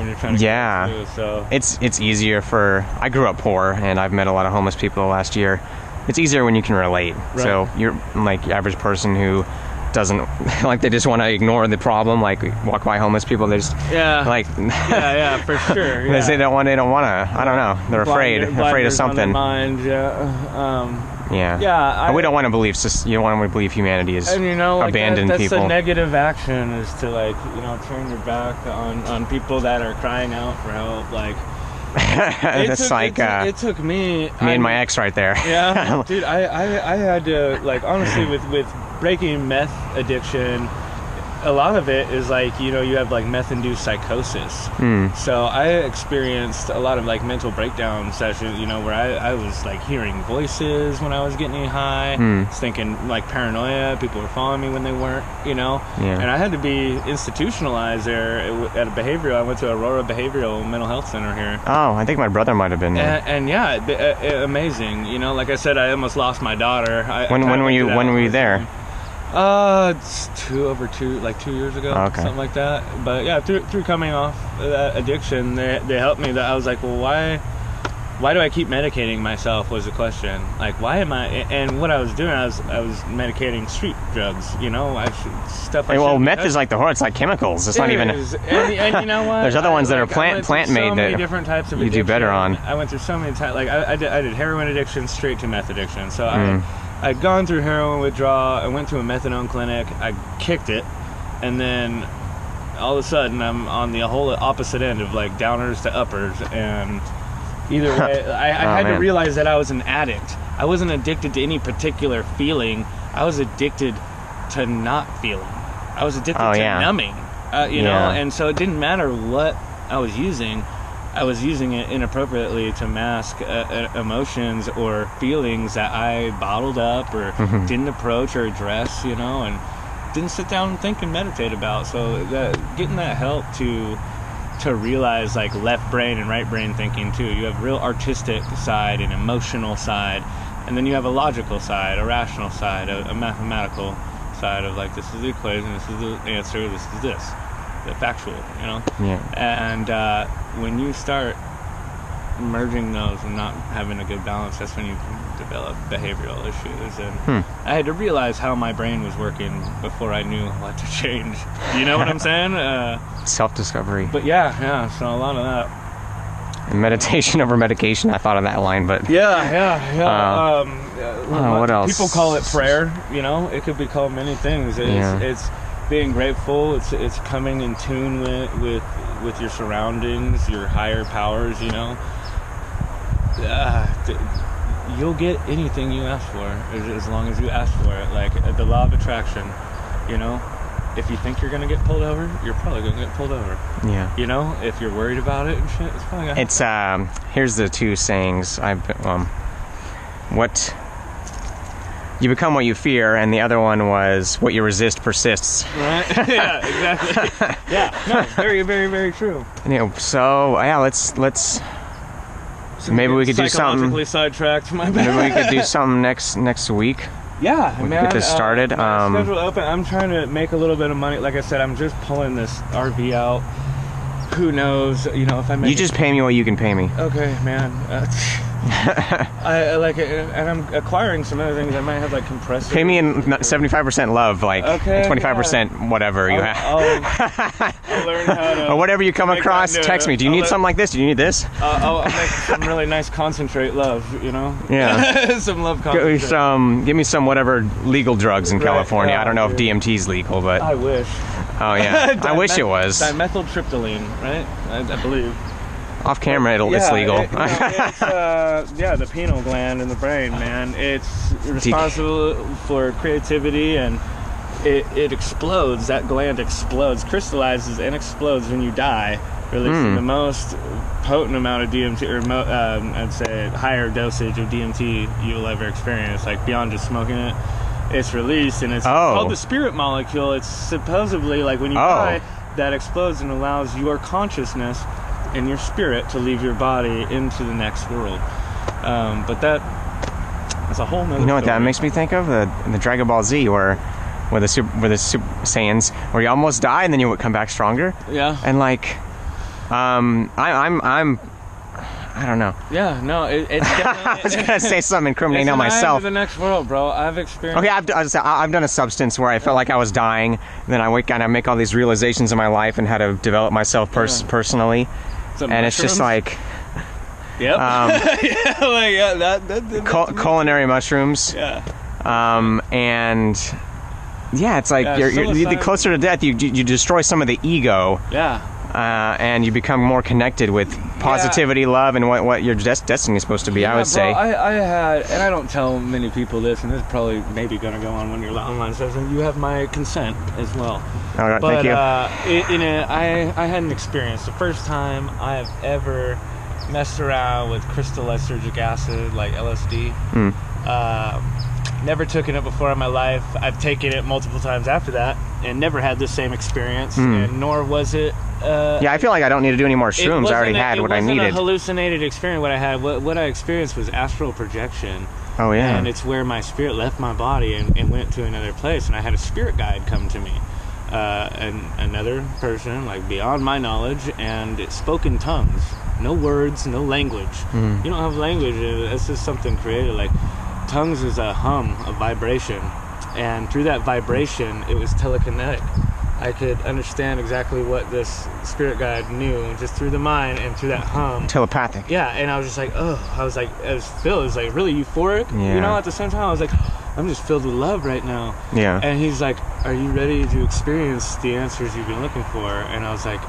when you're trying to yeah. get through, so It's easier I grew up poor, and I've met a lot of homeless people the last year. It's easier when you can relate. Right. So you're like the average person who doesn't, like, they just want to ignore the problem, like walk by homeless people, they just like yeah, for sure. Yeah. they don't want to, I don't know, they're afraid of something. Mind, We don't want to believe, you don't want to believe humanity is, and like abandon that's people. The negative action is to turn your back on people that are crying out for help. Like it took me and my ex right there. Yeah, dude, I had to, like, honestly, with breaking meth addiction, a lot of it is like, you have like meth-induced psychosis. So I experienced a lot of like mental breakdown sessions, where I was like hearing voices when I was getting high, thinking like paranoia, people were following me when they weren't, and I had to be institutionalized there at a behavioral. I went to Aurora Behavioral Mental Health Center here. Oh, I think my brother might have been there. And amazing. Like I said, I almost lost my daughter. When were you there? It's 2 years ago, something like that. But yeah, through coming off that addiction, they helped me. That I was like, well, why do I keep medicating myself? Was the question. Like, why am I? And what I was doing, I was medicating street drugs. Stuff. Meth is like it's like chemicals. It's not even. And you know what? There's other ones that are plant made so many different types of you addiction. do better on. I went through so many types. Like I did heroin addiction straight to meth addiction. So I'd gone through heroin withdrawal. I went to a methadone clinic. I kicked it, and then all of a sudden I'm on the whole opposite end of like downers to uppers. And either way, I had to realize that I was an addict. I wasn't addicted to any particular feeling. I was addicted to not feeling. I was addicted to numbing. And so it didn't matter what I was using. I was using it inappropriately to mask emotions or feelings that I bottled up or didn't approach or address, and didn't sit down and think and meditate about. So getting that help to realize like left brain and right brain thinking too. You have real artistic side and emotional side, and then you have a logical side, a rational side, a mathematical side of like, this is the equation, this is the answer, this is this. The factual, and when you start merging those and not having a good balance, that's when you develop behavioral issues. And I had to realize how my brain was working before I knew what to change. You know what I'm saying? Self-discovery. But yeah, so a lot of that. And meditation over medication, I thought of that line, but what else? People call it prayer. It could be called many things. It's being grateful. It's coming in tune with your surroundings, your higher powers. You'll get anything you ask for as long as you ask for it. Like the law of attraction. If you think you're gonna get pulled over, you're probably gonna get pulled over. Yeah. If you're worried about it and shit, it's probably gonna happen. It's here's the two sayings. What you become what you fear, and the other one was what you resist persists. Right? Yeah, exactly. Yeah, no, very, very, very true. Let's maybe we could do something. Psychologically sidetracked. My bad. Maybe we could do something next week. Yeah, we get this started. Schedule open. I'm trying to make a little bit of money. Like I said, I'm just pulling this RV out. Who knows? If I make. You just pay me what you can pay me. Okay, man. I like it, and I'm acquiring some other things. I might have like compressors. Pay me in 75% love, like 25% whatever you have. I'll learn how to. Or whatever you come across, text me. Do you need something like this? Do you need this? I'll make some really nice concentrate love. Yeah. Some love concentrate. Give me some whatever legal drugs in California. I don't know if DMT's legal, but I wish. Oh yeah, I wish it was. Dimethyltryptamine, right? I believe. Off camera, it's legal. It's the pineal gland in the brain, man. It's responsible for creativity, and it explodes. That gland explodes, crystallizes, and explodes when you die, releasing the most potent amount of DMT, or I'd say higher dosage of DMT you'll ever experience, like beyond just smoking it. It's released, and it's called the spirit molecule. It's supposedly like when you die, that explodes and allows your consciousness and your spirit to leave your body into the next world. But that's a whole nother You know what story. that makes me think of? The Dragon Ball Z, where the Super Saiyans, where you almost die and then you would come back stronger. Yeah. And like, I don't know. Yeah, no, it's definitely... I was gonna say something incriminating on myself. It's the next world, bro. I've experienced... Okay, I've done a substance where I felt like I was dying, and then I wake and I make all these realizations in my life and how to develop myself personally, and it's just like... Yep. Culinary mushrooms. Yeah. And yeah, it's like you're closer to death. You destroy some of the ego. Yeah. And you become more connected with positivity, love, and what your destiny is supposed to be. I would say. I had, and I don't tell many people this, and this is probably maybe going to go on one of your online sessions. You have my consent as well. All right, but, thank you. I had an experience. The first time I have ever messed around with crystal lysergic acid, like LSD. Never taken it before in my life. I've taken it multiple times after that and never had the same experience, and nor was it... yeah, I feel like I don't need to do any more shrooms. I already had what I needed. It wasn't a hallucinated experience. What I had, what I experienced was astral projection. Oh, yeah. And it's where my spirit left my body and went to another place, and I had a spirit guide come to me. And another person, like beyond my knowledge, and it spoke in tongues. No words, no language. You don't have language. It's just something created. Like, tongues is a hum, a vibration. And through that vibration, it was telekinetic. I could understand exactly what this spirit guide knew just through the mind and through that hum. Telepathic. Yeah, and I was just like, oh, I was Phil, it was like really euphoric. Yeah. You know, at the same time, I was like, I'm just filled with love right now. Yeah. And he's like, are you ready to experience the answers you've been looking for? And I was like,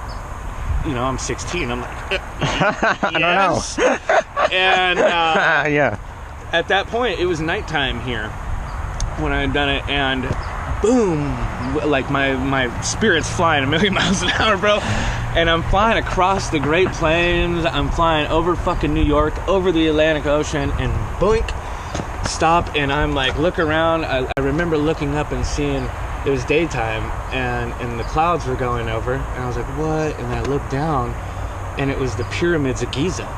you know, I'm 16. I'm like, I don't know. And yeah. At that point, it was nighttime here when I had done it, and boom, like my spirit's flying a million miles an hour, bro. And I'm flying across the Great Plains. I'm flying over fucking New York, over the Atlantic Ocean, and boink, stop, and I'm like, look around. I remember looking up and seeing it was daytime, and the clouds were going over, and I was like, what? And I looked down, and it was the pyramids of Giza,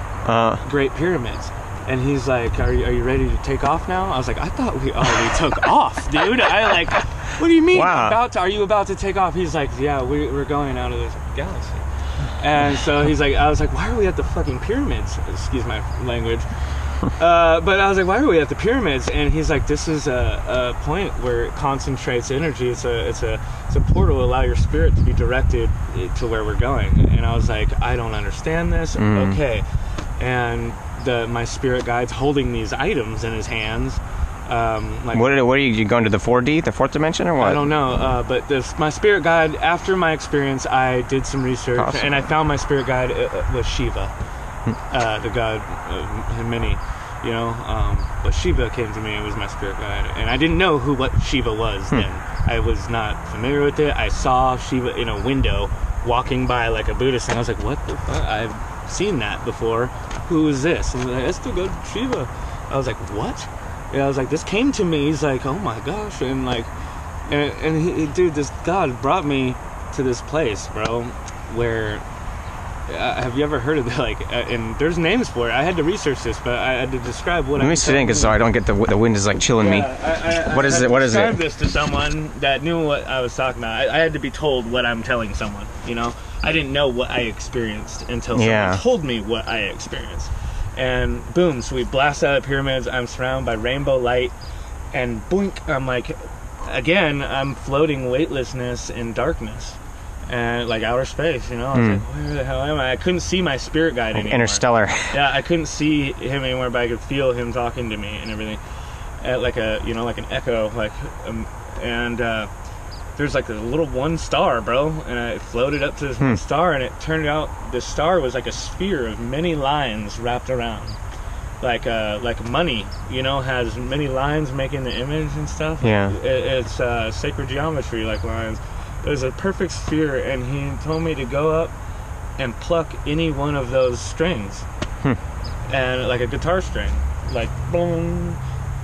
Great Pyramids. And he's like, are you ready to take off now? I was like, I thought we already took off, dude. What do you mean? Wow. Are you about to take off? He's like, yeah, we're going out of this galaxy. And so he's like, I was like, why are we at the fucking pyramids? Excuse my language. But I was like, why are we at the pyramids? And he's like, this is a point where it concentrates energy. It's a portal to allow your spirit to be directed to where we're going. And I was like, I don't understand this. Okay. And my spirit guide's holding these items in his hands. Like, what are you going to the 4D, the fourth dimension, or what? I don't know. But my spirit guide, after my experience, I did some research, and I found my spirit guide was Shiva, the god of many, you know. But Shiva came to me and was my spirit guide, and I didn't know what Shiva was then. I was not familiar with it. I saw Shiva in a window walking by like a Buddhist, and I was like, what the fuck? I've seen that before. Who is this? And like, that's the god Shiva. I was like, what? Yeah, I was like, this came to me. He's like, oh my gosh, and like, and he, dude, this god brought me to this place, bro. Where have you ever heard of like? And there's names for it. I had to research this, but I had to describe what. Let me sit in, because so I don't get the wind is like chilling me. What is it? What is it? Describe this to someone that knew what I was talking about. I had to be told what I'm telling someone. You know, I didn't know what I experienced until someone told me what I experienced. And boom, so we blast out of the pyramids. I'm surrounded by rainbow light, and boink, I'm like, again, I'm floating weightlessness in darkness and like outer space, you know. I was like, where the hell am I? I couldn't see my spirit guide anymore. Interstellar. Yeah, I couldn't see him anymore, but I could feel him talking to me and everything, like an echo, like, there's like a little one star, bro, and I floated up to this one star, and it turned out the star was like a sphere of many lines wrapped around, like money, you know, has many lines making the image and stuff. Yeah, it's sacred geometry, like lines. It was a perfect sphere, and he told me to go up and pluck any one of those strings, and like a guitar string, like boom,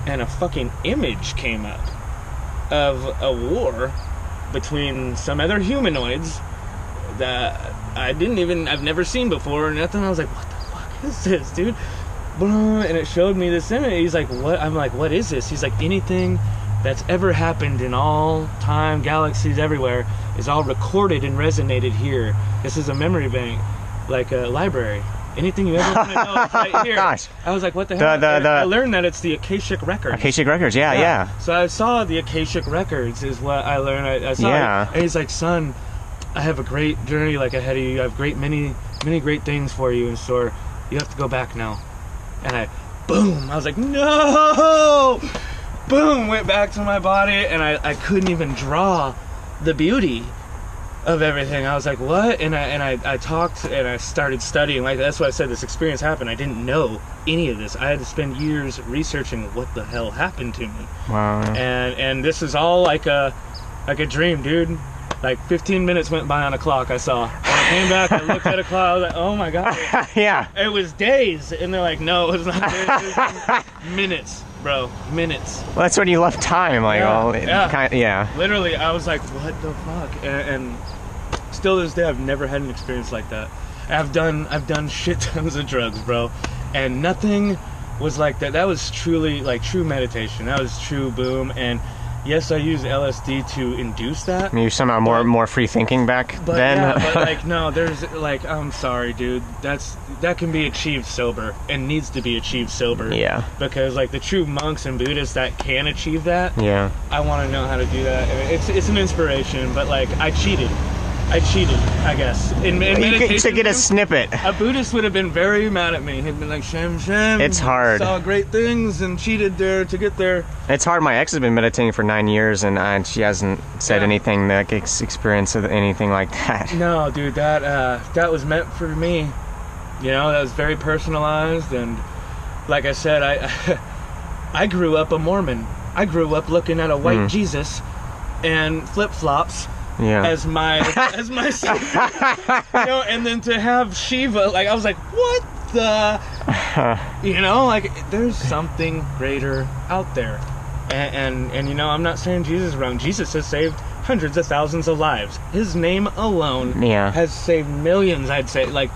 and a fucking image came up of a war between some other humanoids that I've never seen before or nothing. I was like, what the fuck is this, dude? And it showed me this image. He's like, what? I'm like, what is this? He's like, anything that's ever happened in all time, galaxies everywhere, is all recorded and resonated here. This is a memory bank. like a library. Anything you ever want to know is right here. Gosh. I was like, what the hell? I learned that it's the Akashic Records. Akashic Records, yeah. So I saw the Akashic Records is what I learned. I saw it. And he's like, son, I have a great journey like ahead of you. I have many great things for you in store. You have to go back now. And boom, I was like, no! Boom, went back to my body, and I couldn't even draw the beauty of everything. I was like, what? And I talked, and I started studying. Like, that's why I said this experience happened. I didn't know any of this. I had to spend years researching what the hell happened to me. Wow. And this is all like a dream, dude. Like 15 minutes went by on a clock I saw. And I came back and looked at a clock. I was like, oh my God. Yeah. It was days. And they're like, no, it was not days. It was minutes, bro. Minutes. Well, that's when you love time. Like, Literally, I was like, what the fuck? And still to this day, I've never had an experience like that. I've done shit tons of drugs, bro. And nothing was like that. That was truly, like, true meditation. That was true boom. And yes, I used LSD to induce that. You're somehow more free thinking back then. Yeah, but like no, there's like I'm sorry, dude. That can be achieved sober and needs to be achieved sober. Yeah. Because like the true monks and Buddhists that can achieve that. Yeah. I want to know how to do that. I mean, it's an inspiration, but like I cheated, I guess. In meditation, to get a snippet. A Buddhist would have been very mad at me. He'd been like, Shem. It's hard. Saw great things and cheated there to get there. It's hard. My ex has been meditating for 9 years, and she hasn't said anything that experience anything like that. No, dude, that was meant for me. You know, that was very personalized, and like I said, I grew up a Mormon. I grew up looking at a white Jesus and flip-flops. Yeah. As my savior, you know, and then to have Shiva, like I was like, what the, you know, like there's something greater out there, and you know, I'm not saying Jesus is wrong. Jesus has saved hundreds of thousands of lives. His name alone has saved millions. I'd say, like,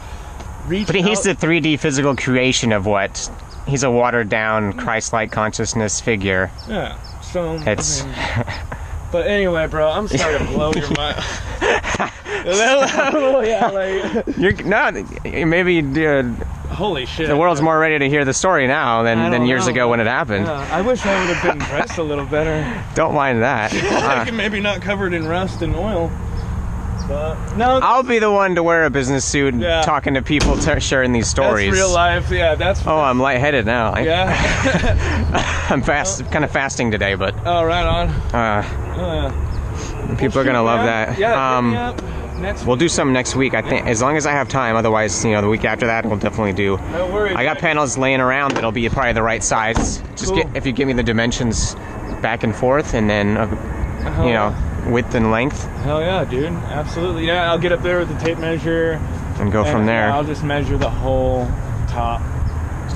but he's the 3D physical creation of what? He's a watered down Christ-like consciousness figure. Yeah. So it's. I mean, but anyway, bro, I'm sorry to blow your mind. Maybe holy shit. The world's more ready to hear the story now than years ago when it happened. I wish I would have been dressed a little better. Don't mind that. Maybe not covered in rust and oil. But no, I'll be the one to wear a business suit talking to people, sharing these stories. That's real life, that's... Oh, I'm lightheaded now. Yeah? I'm kind of fasting today, but... Oh, right on. People are going to love that. Yeah, we'll do some next week, I think, as long as I have time. Otherwise, you know, the week after that, we'll definitely do. No worries. I got panels laying around that'll be probably the right size. Just if you give me the dimensions back and forth, and then, you know, width and length. Hell yeah, dude. Absolutely. Yeah, I'll get up there with the tape measure. And go from there. I'll just measure the whole top.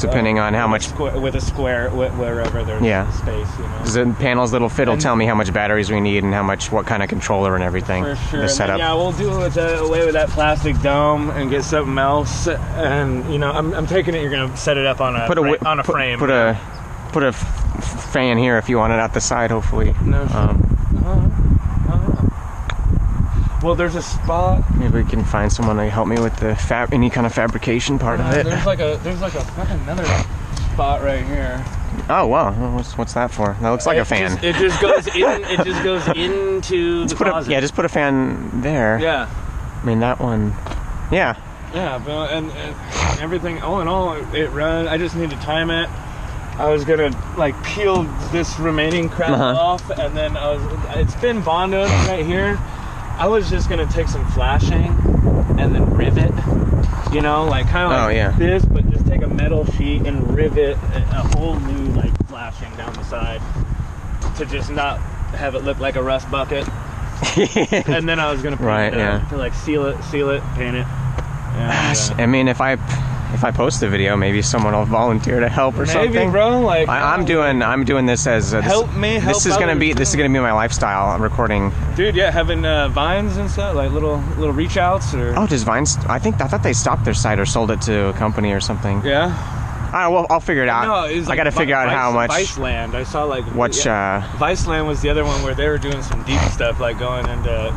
Depending on how much... With a square, wherever there's space, you know. The panels that'll fit will tell me how much batteries we need and what kind of controller and everything. For sure. The setup. Yeah, we'll do away with that plastic dome and get something else. And, you know, I'm taking it, you're going to set it up on a frame. Put a fan here if you want it out the side, hopefully. No Well, there's a spot. Maybe we can find someone to help me with the any kind of fabrication part of it. There's like another spot right here. Oh wow, what's that for? That looks like a fan. It just goes in. It just goes into the closet. Just put a fan there. Yeah. I mean that one. Yeah. Yeah, but and everything. All in all, it runs. I just need to time it. I was gonna like peel this remaining crap off, and then it's been bonded right here. I was just gonna take some flashing and then rivet, you know, like kind of like this, but just take a metal sheet and rivet a whole new like flashing down the side to just not have it look like a rust bucket. And then I was gonna paint it to like seal it, paint it. And, I mean, if I post the video, maybe someone will volunteer to help or something. Maybe, bro. Like I'm doing this as this is gonna be my lifestyle. I'm recording. Dude, yeah, having vines and stuff, like little reach outs or. Oh, just vines. I thought they stopped their site or sold it to a company or something. Yeah. Well, I'll figure it out. No, it was like I got to figure out how much. Viceland. I saw like. Viceland was the other one where they were doing some deep stuff, like going into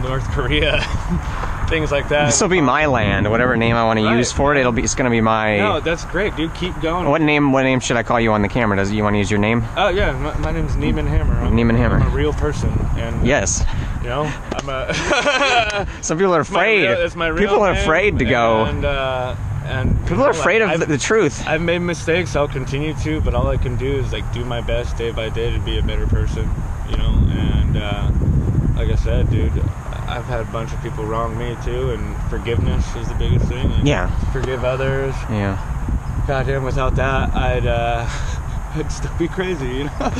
North Korea. things like that. This will be my land, whatever name I want to use for it. It's gonna be my. No, that's great, dude. Keep going. What name should I call you on the camera? You want to use your name? Oh yeah, my name's Neeman Hammer. Neeman Hammer. I'm a real person, and yes. You know, I'm a. Some people are afraid. It's my real people are name, afraid to go. And people are afraid of the truth. I've made mistakes. I'll continue to, but all I can do is like do my best day by day to be a better person. You know, and like I said, dude, I've had a bunch of people wrong me too, and forgiveness is the biggest thing. And yeah. Forgive others. Yeah. Goddamn, without that, I'd still be crazy, you know.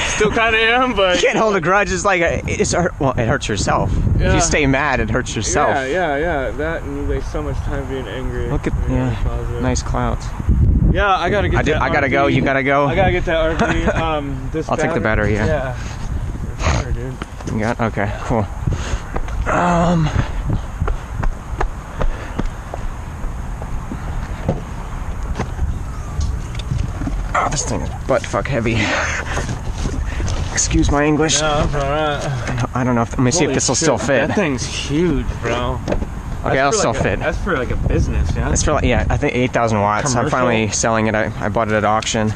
Still kind of am, but you can't hold a grudge. It's like it hurts yourself. Yeah. If you stay mad, it hurts yourself. Yeah. That, and you waste so much time being angry. Look at nice clouds. Yeah, I gotta get. I gotta go. You gotta go. I gotta get that RV. I'll take the battery. Yeah. Sorry, dude. You got okay. Cool. Oh, this thing is butt fuck heavy. Excuse my English. No, that's alright. I don't know. Let me see if this will still fit. That thing's huge, bro. Okay, that'll still fit. That's for like a business, yeah? It's for like, I think 8,000 watts. Commercial? I'm finally selling it. I bought it at auction.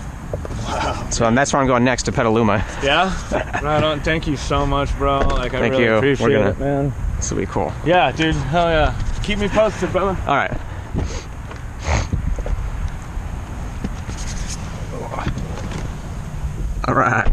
Wow. So that's where I'm going next, to Petaluma. Yeah? Right on. Thank you so much, bro. Like, I really appreciate it, man. This will be cool. Yeah, dude. Hell yeah. Keep me posted, brother. All right. All right.